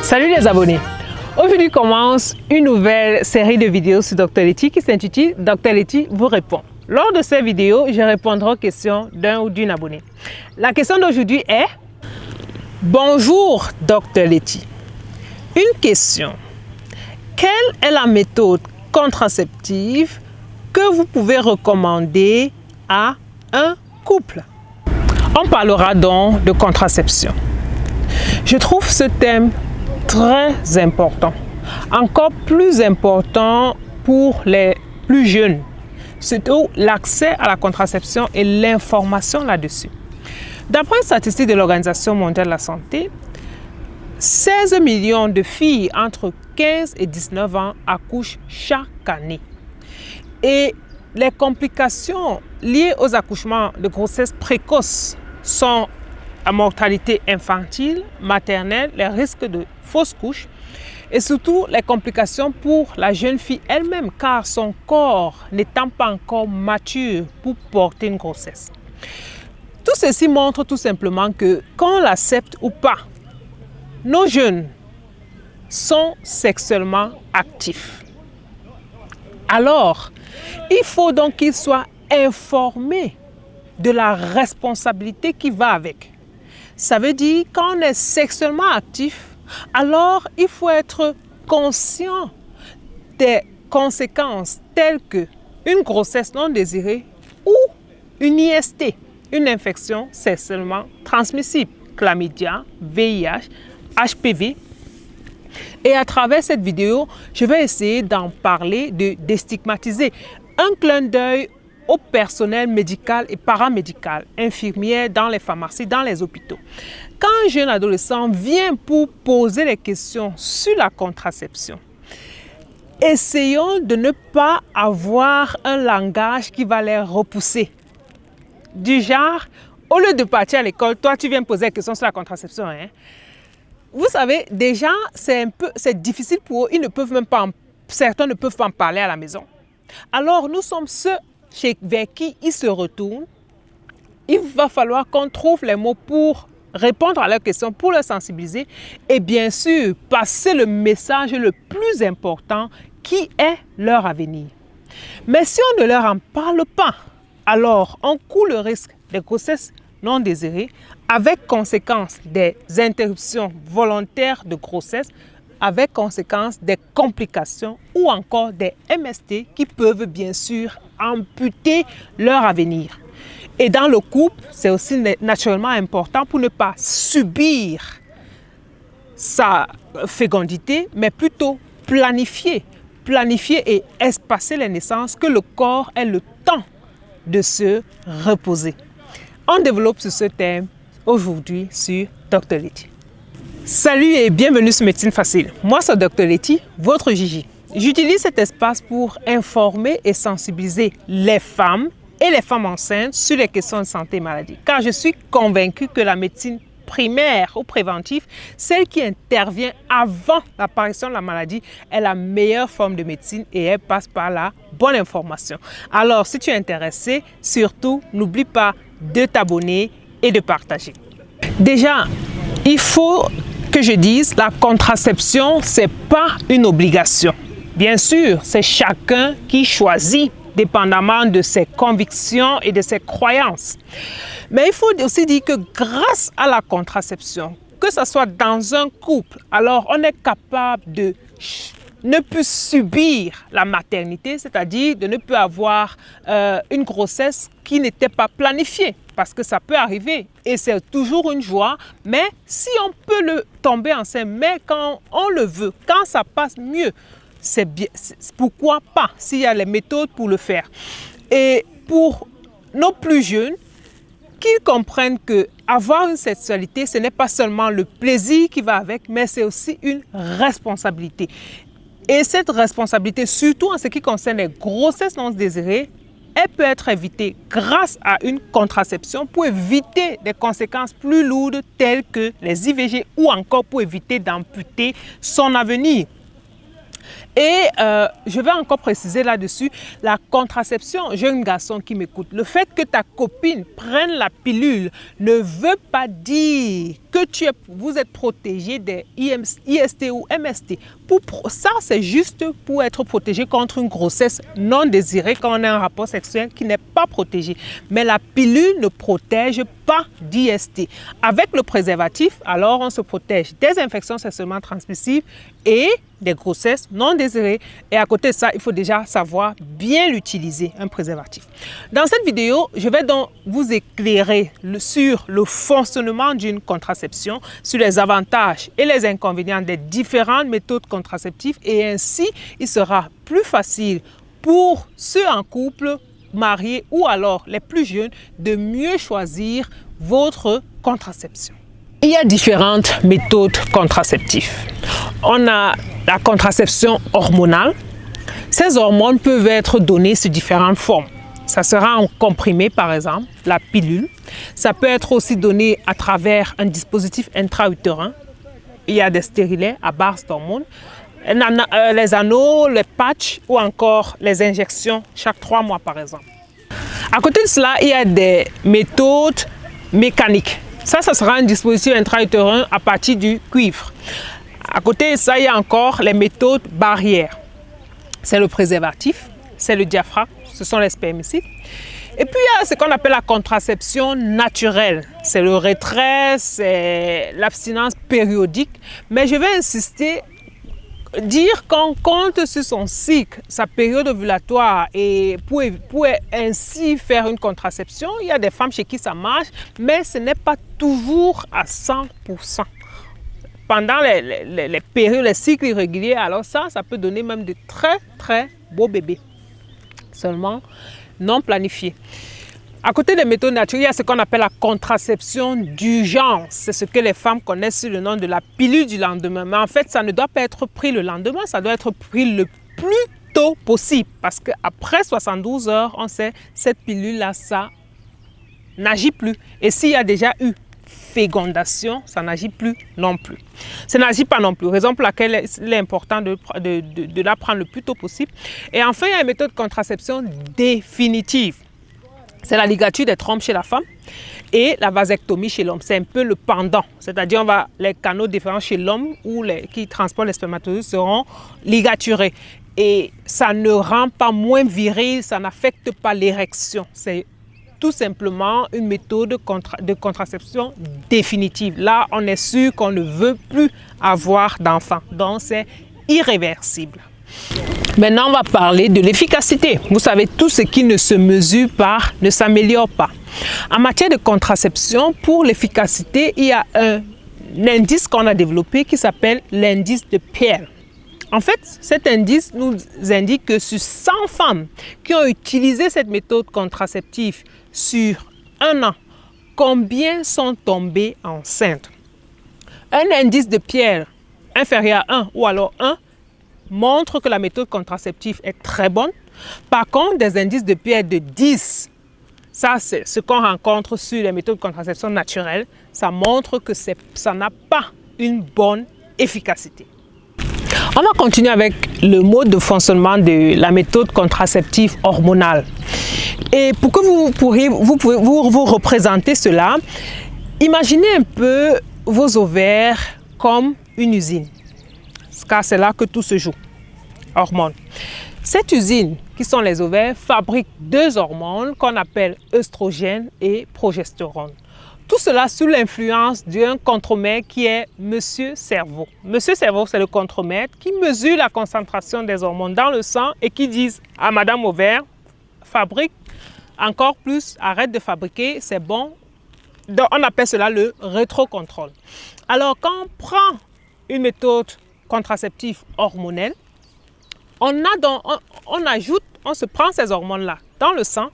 Salut les abonnés! Aujourd'hui commence une nouvelle série de vidéos sur Dr Letty qui s'intitule Dr Letty vous répond. Lors de ces vidéos, je répondrai aux questions d'un ou d'une abonnée. La question d'aujourd'hui est: bonjour Dr Letty. Une question. Quelle est la méthode contraceptive que vous pouvez recommander à un couple? On parlera donc de contraception. Je trouve ce thème très important, encore plus important pour les plus jeunes, surtout l'accès à la contraception et l'information là-dessus. D'après une statistique de l'Organisation mondiale de la santé, 16 millions de filles entre 15 et 19 ans accouchent chaque année. Et les complications liées aux accouchements de grossesse précoce sont la mortalité infantile, maternelle, les risques de fausses couches et surtout les complications pour la jeune fille elle-même car son corps n'étant pas encore mature pour porter une grossesse. Tout ceci montre tout simplement que qu'on l'accepte ou pas, nos jeunes sont sexuellement actifs. Alors, il faut donc qu'ils soient informés de la responsabilité qui va avec. Ça veut dire quand on est sexuellement actif, alors il faut être conscient des conséquences telles que une grossesse non désirée ou une IST, une infection sexuellement transmissible, chlamydia, VIH, HPV. Et à travers cette vidéo, je vais essayer d'en parler, de déstigmatiser. Un clin d'œil au personnel médical et paramédical, infirmières dans les pharmacies, dans les hôpitaux. Quand un jeune adolescent vient pour poser des questions sur la contraception, essayons de ne pas avoir un langage qui va les repousser. Du genre, au lieu de partir à l'école, toi tu viens poser des questions sur la contraception. Vous savez, déjà, c'est difficile pour eux, certains ne peuvent pas en parler à la maison. Alors, nous sommes ceux vers qui ils se retournent. Il va falloir qu'on trouve les mots pour répondre à leurs questions, pour les sensibiliser et bien sûr, passer le message le plus important qui est leur avenir. Mais si on ne leur en parle pas, alors on court le risque des grossesses non désirées avec conséquence des interruptions volontaires de grossesse, avec conséquence des complications ou encore des MST qui peuvent bien sûr amputer leur avenir. Et dans le couple, c'est aussi naturellement important pour ne pas subir sa fécondité, mais plutôt planifier et espacer les naissances, que le corps ait le temps de se reposer. On développe sur ce thème aujourd'hui sur Dr Letty. Salut et bienvenue sur Médecine Facile. Moi, c'est Dr Letty, votre Gigi. J'utilise cet espace pour informer et sensibiliser les femmes et les femmes enceintes sur les questions de santé et maladie. Car je suis convaincue que la médecine primaire ou préventive, celle qui intervient avant l'apparition de la maladie, est la meilleure forme de médecine et elle passe par la bonne information. Alors, si tu es intéressé, surtout, n'oublie pas de t'abonner et de partager. Déjà, il faut que je dise, la contraception, ce n'est pas une obligation. Bien sûr, c'est chacun qui choisit, dépendamment de ses convictions et de ses croyances. Mais il faut aussi dire que grâce à la contraception, que ce soit dans un couple, alors on est capable de ne plus subir la maternité, c'est-à-dire de ne plus avoir une grossesse qui n'était pas planifiée. Parce que ça peut arriver et c'est toujours une joie, mais si on peut tomber enceinte, mais quand on le veut, quand ça passe mieux, c'est bien, pourquoi pas, s'il y a les méthodes pour le faire. Et pour nos plus jeunes, qu'ils comprennent que avoir une sexualité, ce n'est pas seulement le plaisir qui va avec, mais c'est aussi une responsabilité. Et cette responsabilité, surtout en ce qui concerne les grossesses non désirées, elle peut être évitée grâce à une contraception pour éviter des conséquences plus lourdes telles que les IVG ou encore pour éviter d'amputer son avenir. Et je vais encore préciser là-dessus, la contraception, jeune garçon qui m'écoute, le fait que ta copine prenne la pilule ne veut pas dire que vous êtes protégé des IST ou MST. Ça, c'est juste pour être protégé contre une grossesse non désirée quand on a un rapport sexuel qui n'est pas protégé. Mais la pilule ne protège pas d'IST. Avec le préservatif, alors on se protège des infections sexuellement transmissibles et des grossesses non désirées. Et à côté de ça, il faut déjà savoir bien l'utiliser, un préservatif. Dans cette vidéo, je vais donc vous éclairer sur le fonctionnement d'une contraception, sur les avantages et les inconvénients des différentes méthodes contraceptives, et ainsi, il sera plus facile pour ceux en couple, mariés ou alors les plus jeunes, de mieux choisir votre contraception. Il y a différentes méthodes contraceptives. On a la contraception hormonale. Ces hormones peuvent être données sous différentes formes. Ça sera en comprimé, par exemple, la pilule. Ça peut être aussi donné à travers un dispositif intra-utérin. Il y a des stérilets à base d'hormones. Les anneaux, les patchs ou encore les injections chaque 3 mois, par exemple. À côté de cela, il y a des méthodes mécaniques. Ça sera un dispositif intra-utérin à partir du cuivre. À côté de ça, il y a encore les méthodes barrières. C'est le préservatif, c'est le diaphragme, ce sont les spermicides. Et puis, il y a ce qu'on appelle la contraception naturelle. C'est le retrait, c'est l'abstinence périodique. Mais je vais insister, dire qu'on compte sur son cycle, sa période ovulatoire, et pour ainsi faire une contraception. Il y a des femmes chez qui ça marche, mais ce n'est pas toujours à 100%. Pendant les périodes, les cycles irréguliers, alors ça peut donner même de très, très beaux bébés. Seulement non planifiés. À côté des méthodes naturelles, il y a ce qu'on appelle la contraception d'urgence. C'est ce que les femmes connaissent sous le nom de la pilule du lendemain. Mais en fait, ça ne doit pas être pris le lendemain, ça doit être pris le plus tôt possible. Parce qu'après 72 heures, on sait, cette pilule-là, ça n'agit plus. Et s'il y a déjà eu fécondation, ça n'agit plus non plus. Ça n'agit pas non plus, raison pour laquelle il est important de la prendre le plus tôt possible. Et enfin, il y a une méthode de contraception définitive. C'est la ligature des trompes chez la femme et la vasectomie chez l'homme. C'est un peu le pendant. C'est-à-dire, les canaux différents chez l'homme qui transportent les spermatozoïdes seront ligaturés. Et ça ne rend pas moins viril, ça n'affecte pas l'érection. C'est tout simplement une méthode de contraception définitive. Là, on est sûr qu'on ne veut plus avoir d'enfants. Donc, c'est irréversible. Maintenant, on va parler de l'efficacité. Vous savez, tout ce qui ne se mesure pas ne s'améliore pas. En matière de contraception, pour l'efficacité, il y a un indice qu'on a développé qui s'appelle l'indice de Pearl. En fait, cet indice nous indique que sur 100 femmes qui ont utilisé cette méthode contraceptive sur 1 an, combien sont tombées enceintes? Un indice de Pearl inférieur à 1 ou alors 1 montre que la méthode contraceptive est très bonne. Par contre, des indices de Pearl de 10, ça c'est ce qu'on rencontre sur les méthodes de contraception naturelles, ça montre que ça n'a pas une bonne efficacité. On va continuer avec le mode de fonctionnement de la méthode contraceptive hormonale. Et pour que vous pouvez vous représenter cela, imaginez un peu vos ovaires comme une usine. Car c'est là que tout se joue, hormones. Cette usine, qui sont les ovaires, fabrique 2 hormones qu'on appelle œstrogène et progestérone. Tout cela sous l'influence d'un contremaître qui est Monsieur Cerveau. Monsieur Cerveau, c'est le contremaître qui mesure la concentration des hormones dans le sang et qui dit à Madame Ovaire, fabrique encore plus, arrête de fabriquer, c'est bon. Donc, on appelle cela le rétrocontrôle. Alors, quand on prend une méthode contraceptive hormonelle, on se prend ces hormones-là dans le sang,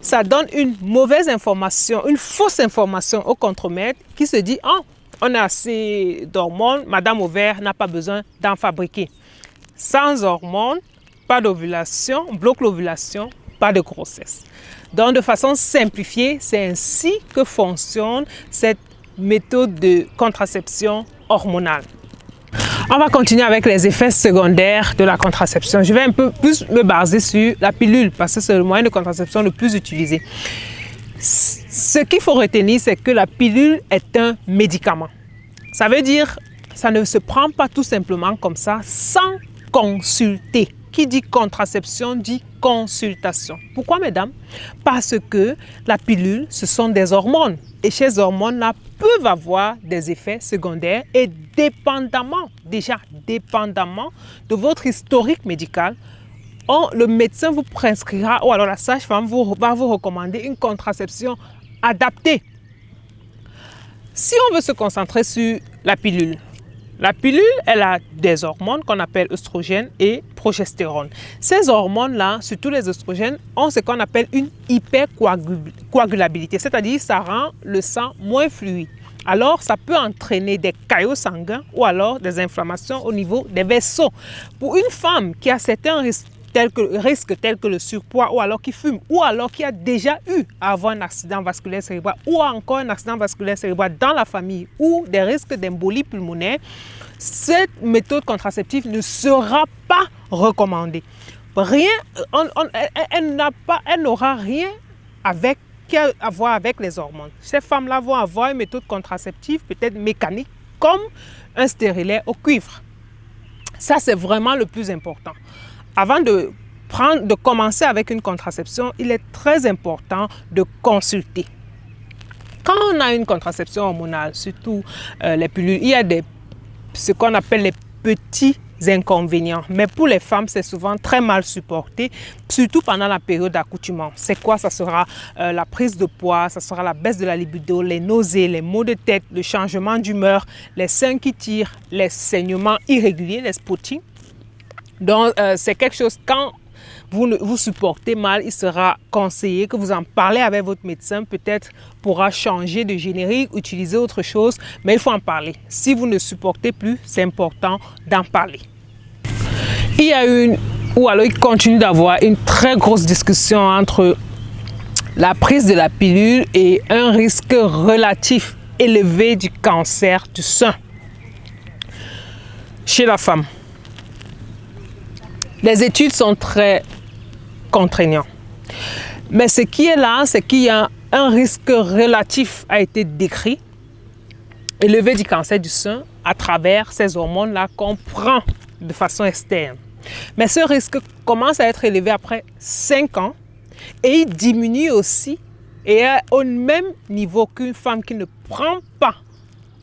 ça donne une mauvaise information, une fausse information au contremaître qui se dit « Oh, on a assez d'hormones, Madame Ovaire n'a pas besoin d'en fabriquer. » Sans hormones, pas d'ovulation, bloque l'ovulation, pas de grossesse. Donc, de façon simplifiée, c'est ainsi que fonctionne cette méthode de contraception hormonale. On va continuer avec les effets secondaires de la contraception. Je vais un peu plus me baser sur la pilule parce que c'est le moyen de contraception le plus utilisé. Ce qu'il faut retenir, c'est que la pilule est un médicament. Ça veut dire, ça ne se prend pas tout simplement comme ça, sans consulter. Qui dit contraception dit consultation. Pourquoi, mesdames? Parce que la pilule, ce sont des hormones. Et ces hormones-là peuvent avoir des effets secondaires et dépendamment de votre historique médical, le médecin vous prescrira ou alors la sage-femme va vous recommander une contraception adaptée. Si on veut se concentrer sur la pilule, elle a des hormones qu'on appelle œstrogènes et progestérone. Ces hormones-là, surtout les œstrogènes, ont ce qu'on appelle une hypercoagulabilité, c'est-à-dire ça rend le sang moins fluide. Alors, ça peut entraîner des caillots sanguins ou alors des inflammations au niveau des vaisseaux. Pour une femme qui a certains risques tels que le surpoids ou alors qui fume ou alors qui a déjà eu à avoir un accident vasculaire cérébral ou encore un accident vasculaire cérébral dans la famille ou des risques d'embolie pulmonaire, cette méthode contraceptive ne sera pas recommandée. Elle n'aura rien à voir avec les hormones. Ces femmes-là vont avoir une méthode contraceptive peut-être mécanique comme un stérilet au cuivre. Ça, c'est vraiment le plus important. Avant de commencer avec une contraception, il est très important de consulter. Quand on a une contraception hormonale, surtout les pilules, il y a ce qu'on appelle les petits inconvénients. Mais pour les femmes, c'est souvent très mal supporté, surtout pendant la période d'accouchement. C'est quoi? Ça sera la prise de poids, ça sera la baisse de la libido, les nausées, les maux de tête, le changement d'humeur, les seins qui tirent, les saignements irréguliers, les spotting. Donc, c'est quelque chose, quand vous supportez mal, il sera conseillé que vous en parlez avec votre médecin. Peut-être pourra changer de générique, utiliser autre chose, mais il faut en parler. Si vous ne supportez plus, c'est important d'en parler. Il continue d'avoir une très grosse discussion entre la prise de la pilule et un risque relatif élevé du cancer du sein chez la femme. Les études sont très contraignantes. Mais ce qui est là, c'est qu'il y a un risque relatif a été décrit, élevé du cancer du sein à travers ces hormones-là qu'on prend de façon externe. Mais ce risque commence à être élevé après 5 ans et il diminue aussi et est au même niveau qu'une femme qui ne prend pas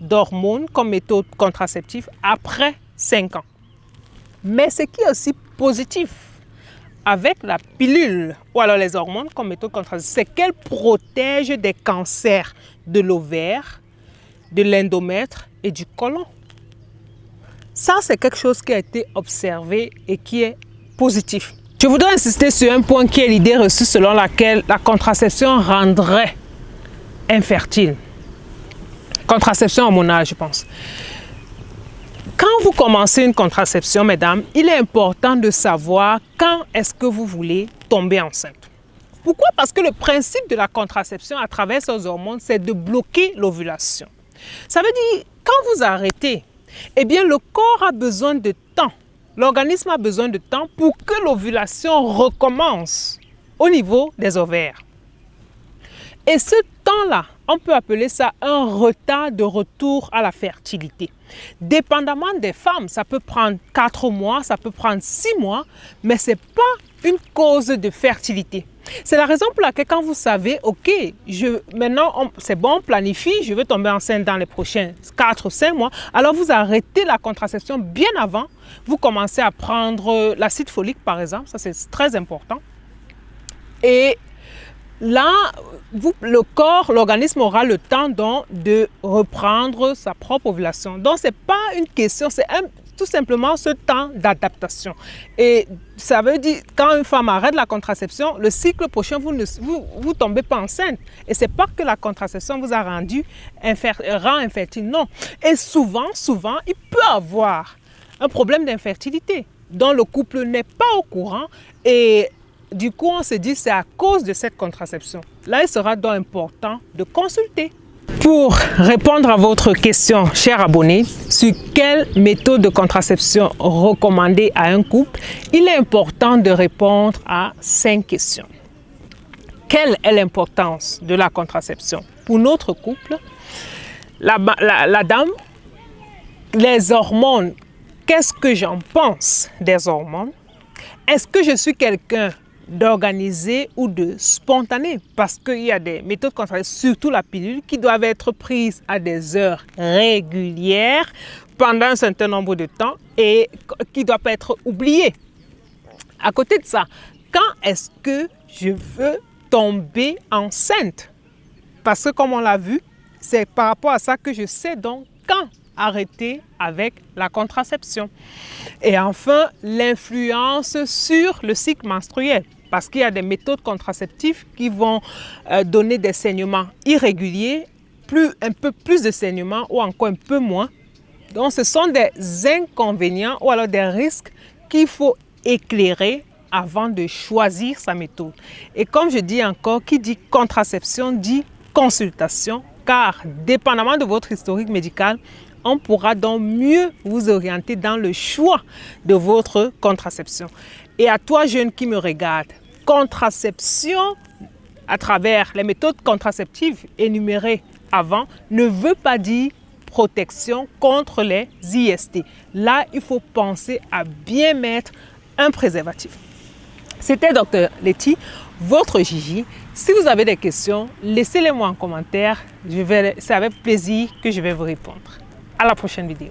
d'hormones comme méthode contraceptive après 5 ans. Mais ce qui est aussi positif avec la pilule ou alors les hormones comme méthode contraceptive, c'est qu'elle protège des cancers de l'ovaire, de l'endomètre et du côlon. Ça, c'est quelque chose qui a été observé et qui est positif. Je voudrais insister sur un point qui est l'idée reçue selon laquelle la contraception rendrait infertile. Contraception hormonale, je pense. Quand vous commencez une contraception, mesdames, il est important de savoir quand est-ce que vous voulez tomber enceinte. Pourquoi? Parce que le principe de la contraception à travers ces hormones, c'est de bloquer l'ovulation. Ça veut dire, quand vous arrêtez, eh bien, le corps a besoin de temps. L'organisme a besoin de temps pour que l'ovulation recommence au niveau des ovaires. Et ce temps-là, on peut appeler ça un retard de retour à la fertilité. Dépendamment des femmes, ça peut prendre 4 mois, ça peut prendre 6 mois, mais ce n'est pas une cause de fertilité. C'est la raison pour laquelle quand vous savez, ok, maintenant c'est bon, on planifie, je vais tomber enceinte dans les prochains 4 ou 5 mois, alors vous arrêtez la contraception bien avant, vous commencez à prendre l'acide folique par exemple, ça c'est très important. Et là, le corps, l'organisme aura le temps donc de reprendre sa propre ovulation. Donc, ce n'est pas une question, c'est tout simplement ce temps d'adaptation. Et ça veut dire, quand une femme arrête la contraception, le cycle prochain, vous ne tombez pas enceinte. Et ce n'est pas que la contraception vous a rendu infertile, non. Et souvent, il peut avoir un problème d'infertilité dont le couple n'est pas au courant et du coup, on se dit que c'est à cause de cette contraception. Là, il sera donc important de consulter. Pour répondre à votre question, chers abonnés, sur quelle méthode de contraception recommander à un couple, il est important de répondre à 5 questions. Quelle est l'importance de la contraception pour notre couple? La dame, les hormones, qu'est-ce que j'en pense des hormones? Est-ce que je suis quelqu'un d'organisé ou de spontané? Parce qu'il y a des méthodes contraceptives, surtout la pilule, qui doivent être prises à des heures régulières pendant un certain nombre de temps et qui ne doivent pas être oubliées. À côté de ça, quand est-ce que je veux tomber enceinte? Parce que comme on l'a vu, c'est par rapport à ça que je sais donc quand arrêter avec la contraception. Et enfin, l'influence sur le cycle menstruel. Parce qu'il y a des méthodes contraceptives qui vont donner des saignements irréguliers, un peu plus de saignements ou encore un peu moins. Donc ce sont des inconvénients ou alors des risques qu'il faut éclairer avant de choisir sa méthode. Et comme je dis encore, qui dit contraception dit consultation, car dépendamment de votre historique médical, on pourra donc mieux vous orienter dans le choix de votre contraception. Et à toi, jeune qui me regarde, contraception à travers les méthodes contraceptives énumérées avant ne veut pas dire protection contre les IST. Là, il faut penser à bien mettre un préservatif. C'était Dr Letty, votre Gigi. Si vous avez des questions, laissez-les moi en commentaire. C'est avec plaisir que je vais vous répondre. À la prochaine vidéo.